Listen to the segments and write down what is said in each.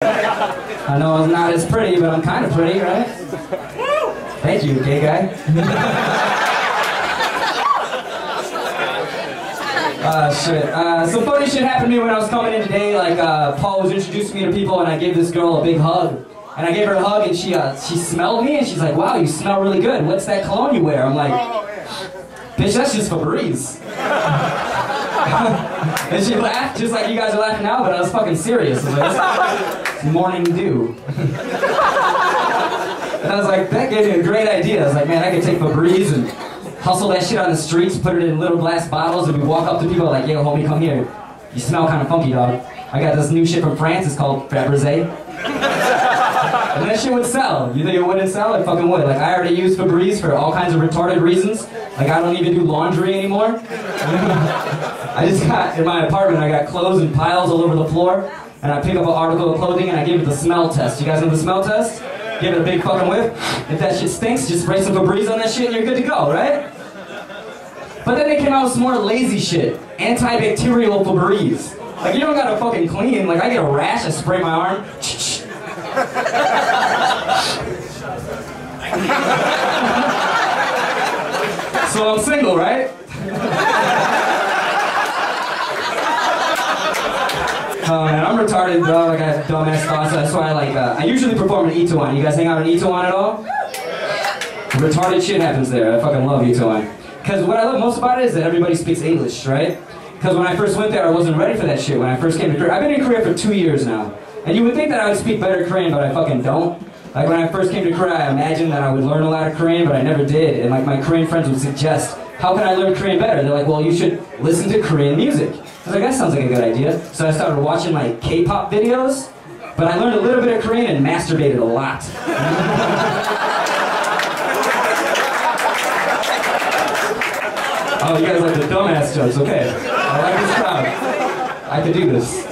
I know I'm not as pretty, but I'm kind of pretty, right? Thank you, gay guy. Shit. Some funny shit happened to me when I was coming in today. Like, Paul was introducing me to people, and I gave this girl a big hug. And I gave her a hug, and she smelled me, and she's like, "Wow, you smell really good. What's that cologne you wear?" I'm like, "Bitch, that's just Febreze." And she laughed, just like you guys are laughing now, but I was fucking serious. I was like, it's morning dew. And I was like, that gave me a great idea. I was like, man, I could take Febreze and hustle that shit on the streets, put it in little glass bottles, and we walk up to people like, yo, homie, come here. You smell kind of funky, dog. I got this new shit from France, it's called Febreze. And that shit would sell. You think it wouldn't sell? It fucking would. Like, I already use Febreze for all kinds of retarded reasons. Like, I don't even do laundry anymore. I just got, in my apartment, I got clothes in piles all over the floor, and I pick up an article of clothing and I give it the smell test. You guys know the smell test? Give it a big fucking whiff. If that shit stinks, just spray some Febreze on that shit and you're good to go, right? But then they came out with some more lazy shit. Antibacterial Febreze. Like, you don't gotta fucking clean. Like, I get a rash, I spray my arm. So I'm single, right? Oh man, I'm retarded, bro. I got dumbass thoughts. That's why I usually perform in Itaewon. You guys hang out in Itaewon at all? Retarded shit happens there. I fucking love Itaewon. Because what I love most about it is that everybody speaks English, right? Because when I first went there, I wasn't ready for that shit when I first came to Korea. I've been in Korea for 2 years now. And you would think that I would speak better Korean, but I fucking don't. Like, when I first came to Korea, I imagined that I would learn a lot of Korean, but I never did. And like, my Korean friends would suggest, how can I learn Korean better? They're like, well, you should listen to Korean music. I was like, that sounds like a good idea. So I started watching like K-pop videos, but I learned a little bit of Korean and masturbated a lot. Oh, you guys like the dumbass jokes, okay. I like this crowd. I could do this.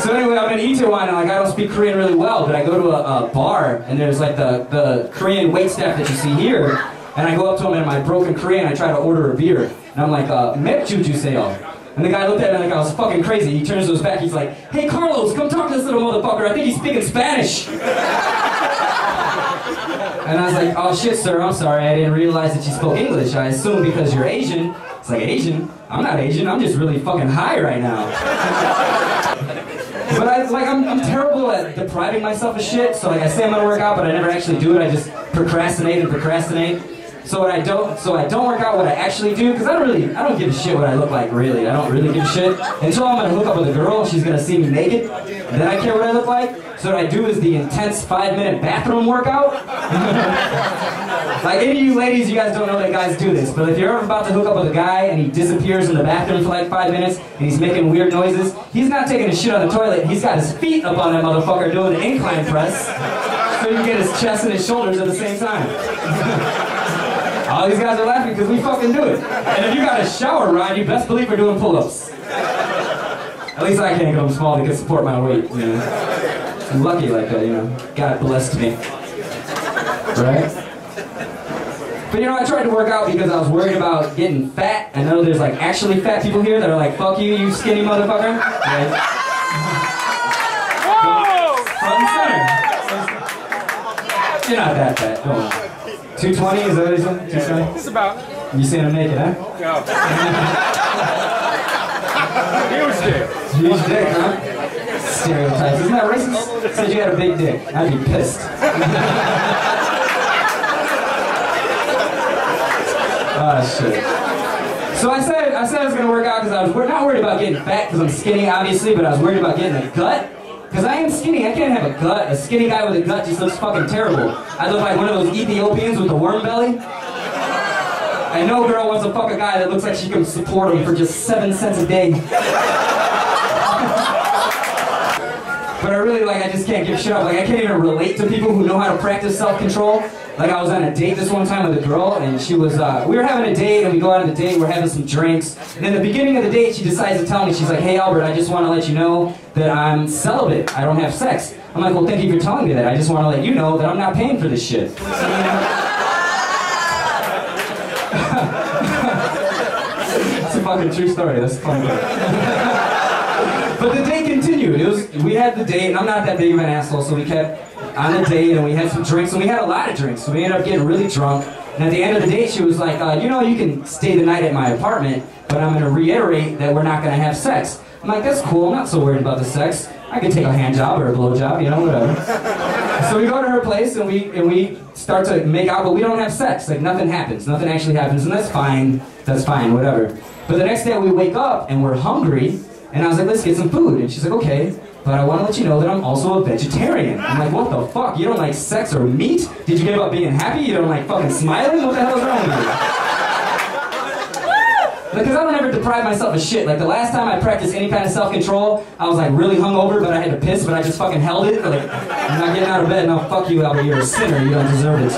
So anyway, I'm in Itaewon and like I don't speak Korean really well, but I go to a bar and there's like the Korean waitstaff that you see here, and I go up to him in my broken Korean, I try to order a beer, and I'm like, "Mepju juseyo." And the guy looked at me like I was fucking crazy. He turns to his back, he's like, "Hey Carlos, come talk to this little motherfucker, I think he's speaking Spanish." And I was like, "Oh shit, sir, I'm sorry, I didn't realize that you spoke English. I assumed because you're Asian." It's like, "Asian? I'm not Asian, I'm just really fucking high right now." But I'm terrible at depriving myself of shit, so like I say I'm gonna work out, but I never actually do it. I just procrastinate and procrastinate. So I don't work out what I actually do, because I don't give a shit what I look like, really. I don't really give a shit. Until I'm gonna hook up with a girl, she's gonna see me naked, and then I care what I look like. So what I do is the intense 5-minute bathroom workout. Like, any of you ladies, you guys don't know that guys do this, but if you're ever about to hook up with a guy and he disappears in the bathroom for like 5 minutes and he's making weird noises, he's not taking a shit on the toilet, he's got his feet up on that motherfucker doing an incline press so you can get his chest and his shoulders at the same time. All these guys are laughing because we fucking do it. And if you got a shower rod, you best believe we're doing pull-ups. At least I can't go, I'm small, they can support my weight, you know. I'm lucky like that, you know. God blessed me. Right? But you know, I tried to work out because I was worried about getting fat. I know there's like actually fat people here that are like, "Fuck you, you skinny motherfucker." Right? Front and center. You're not that fat, don't worry. 220, is that what he said? 220? Just about. You seen him naked, huh? No. Huge dick. Huge dick, huh? Stereotypes. Isn't that racist? Said you had a big dick. I'd be pissed. Oh shit. So I said I was gonna work out because I was not worried about getting fat because I'm skinny, obviously, but I was worried about getting a gut. Because I am skinny, I can't have a gut. A skinny guy with a gut just looks fucking terrible. I look like one of those Ethiopians with a worm belly. And no girl wants to fuck a guy that looks like she can support him for just 7 cents a day. But I really, I just can't give shit up. Like, I can't even relate to people who know how to practice self-control. Like, I was on a date this one time with a girl, and she was, we were having a date, and we go out on the date, we're having some drinks. And in the beginning of the date, she decides to tell me, she's like, "Hey Albert, I just want to let you know that I'm celibate. I don't have sex." I'm like, "Well, thank you for telling me that. I just want to let you know that I'm not paying for this shit." It's a fucking true story, that's a funny part. But the date continued. We had the date, and I'm not that big of an asshole, so we kept on the date, and we had some drinks, and we had a lot of drinks, so we ended up getting really drunk. And at the end of the date, she was like, you know, you can stay the night at my apartment, but I'm going to reiterate that we're not going to have sex. I'm like, that's cool, I'm not so worried about the sex. I could take a hand job or a blow job, you know, whatever. So we go to her place, and we start to make out, but we don't have sex. Like, nothing happens. Nothing actually happens, and that's fine, whatever. But the next day, we wake up, and we're hungry, and I was like, let's get some food. And she's like, okay, but I want to let you know that I'm also a vegetarian. I'm like, what the fuck? You don't like sex or meat? Did you give up being happy? You don't like fucking smiling? What the hell is wrong with you? Because I don't ever deprive myself of shit. Like, the last time I practiced any kind of self-control, I was like really hungover, but I had to piss, but I just fucking held it. Like, I'm not getting out of bed. No, fuck you, Albert. You're a sinner. You don't deserve it.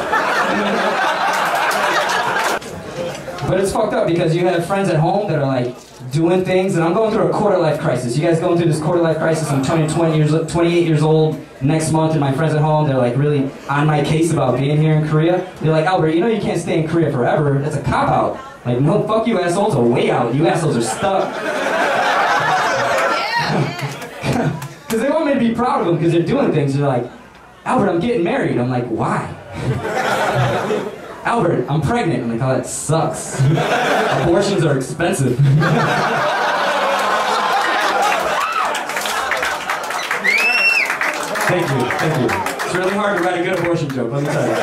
But it's fucked up because you have friends at home that are like doing things, and I'm going through a quarter-life crisis. You guys going through this quarter-life crisis? I'm 28 years old next month, and my friends at home, they're like really on my case about being here in Korea. They're like, Albert, you know you can't stay in Korea forever. That's a cop-out. Like, no, fuck you assholes, a way out. You assholes are stuck. Because they want me to be proud of them because they're doing things. They're like, Albert, I'm getting married. I'm like, why? Albert, I'm pregnant. I'm like, oh, that sucks. Abortions are expensive. Thank you. It's really hard to write a good abortion joke, let me tell you.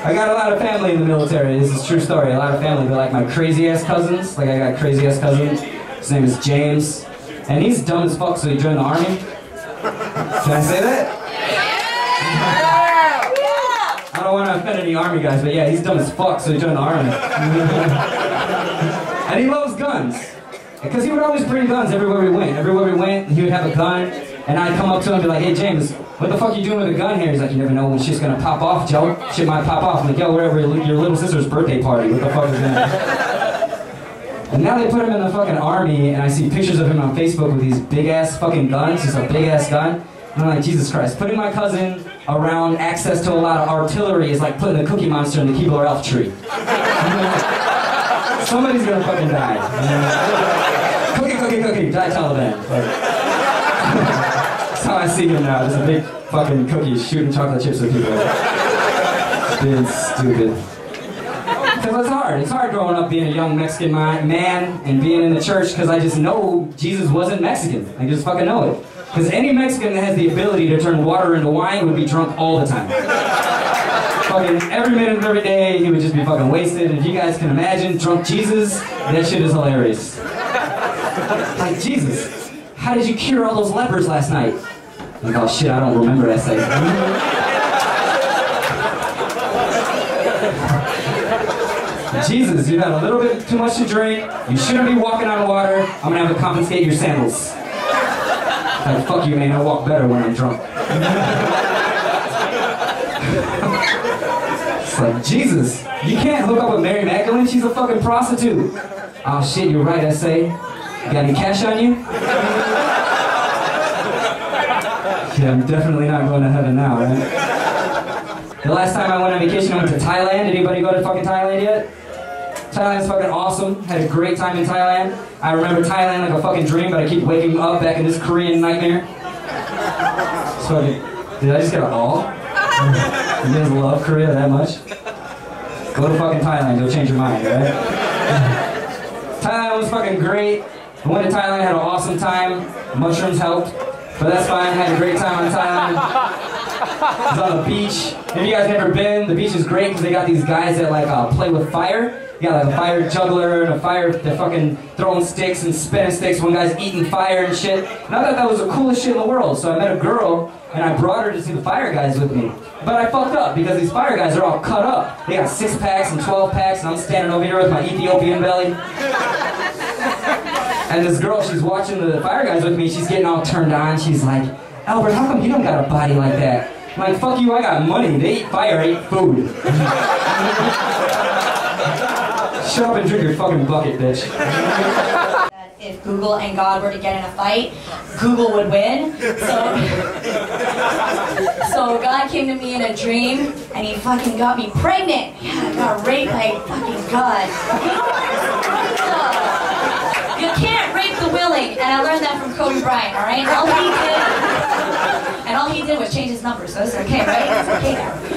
I got a lot of family in the military. This is a true story. A lot of family. They're like my crazy-ass cousins. Like, I got crazy-ass cousins. His name is James. And he's dumb as fuck, so he joined the army. Can I say that? I don't want to offend any army guys, but yeah, he's dumb as fuck, so he joined the army. And he loves guns. Because he would always bring guns everywhere we went. Everywhere we went, he would have a gun. And I'd come up to him and be like, hey James, what the fuck are you doing with a gun here? He's like, you never know when shit's gonna pop off, Joe. Shit might pop off. I'm like, yo, wherever your little sister's birthday party. What the fuck is that? And now they put him in the fucking army, and I see pictures of him on Facebook with these big ass fucking guns. Just a big ass gun. And I'm like, Jesus Christ. Putting my cousin around access to a lot of artillery is like putting a Cookie Monster in the Keebler Elf tree. Somebody's gonna fucking die. Cookie, die Taliban. That's how I see him now. There's a big fucking cookie shooting chocolate chips at people. It's been stupid. Because it's hard. It's hard growing up being a young Mexican man and being in the church because I just know Jesus wasn't Mexican. I just fucking know it. Because any Mexican that has the ability to turn water into wine would be drunk all the time. Fucking every minute of every day, he would just be fucking wasted. And if you guys can imagine drunk Jesus, that shit is hilarious. Like, Jesus, how did you cure all those lepers last night? Like, oh shit, I don't remember that thing. Jesus, you had a little bit too much to drink. You shouldn't be walking on water. I'm gonna have to confiscate your sandals. Like, fuck you, man. I walk better when I'm drunk. It's like, Jesus, you can't hook up with Mary Magdalene. She's a fucking prostitute. Oh shit, you're right, S.A. You got any cash on you? Yeah, I'm definitely not going to heaven now, right? The last time I went on vacation, I went to Thailand. Anybody go to fucking Thailand yet? Thailand's fucking awesome. Had a great time in Thailand. I remember Thailand like a fucking dream, but I keep waking up back in this Korean nightmare. So, did I just get a all? You guys love Korea that much? Go to fucking Thailand, you'll change your mind, right? Thailand was fucking great. I went to Thailand, had an awesome time. Mushrooms helped, but that's fine. Had a great time in Thailand. I was on the beach. If you guys never been, the beach is great because they got these guys that like play with fire. You got like a fire juggler and they're fucking throwing sticks and spinning sticks. One guy's eating fire and shit. And I thought that was the coolest shit in the world. So I met a girl and I brought her to see the fire guys with me. But I fucked up because these fire guys are all cut up. They got 6-packs and 12-packs and I'm standing over here with my Ethiopian belly. And this girl, she's watching the fire guys with me. She's getting all turned on. She's like, Albert, how come you don't got a body like that? I'm like, fuck you, I got money. They eat fire, I eat food. Shut up and drink your fucking bucket, bitch. If Google and God were to get in a fight, Google would win. So God came to me in a dream, and he fucking got me pregnant. Yeah, I got raped by fucking God. You can't rape the willing. And I learned that from Kobe Bryant, all right? And all he did was change his number, so it's okay, right? It's okay now.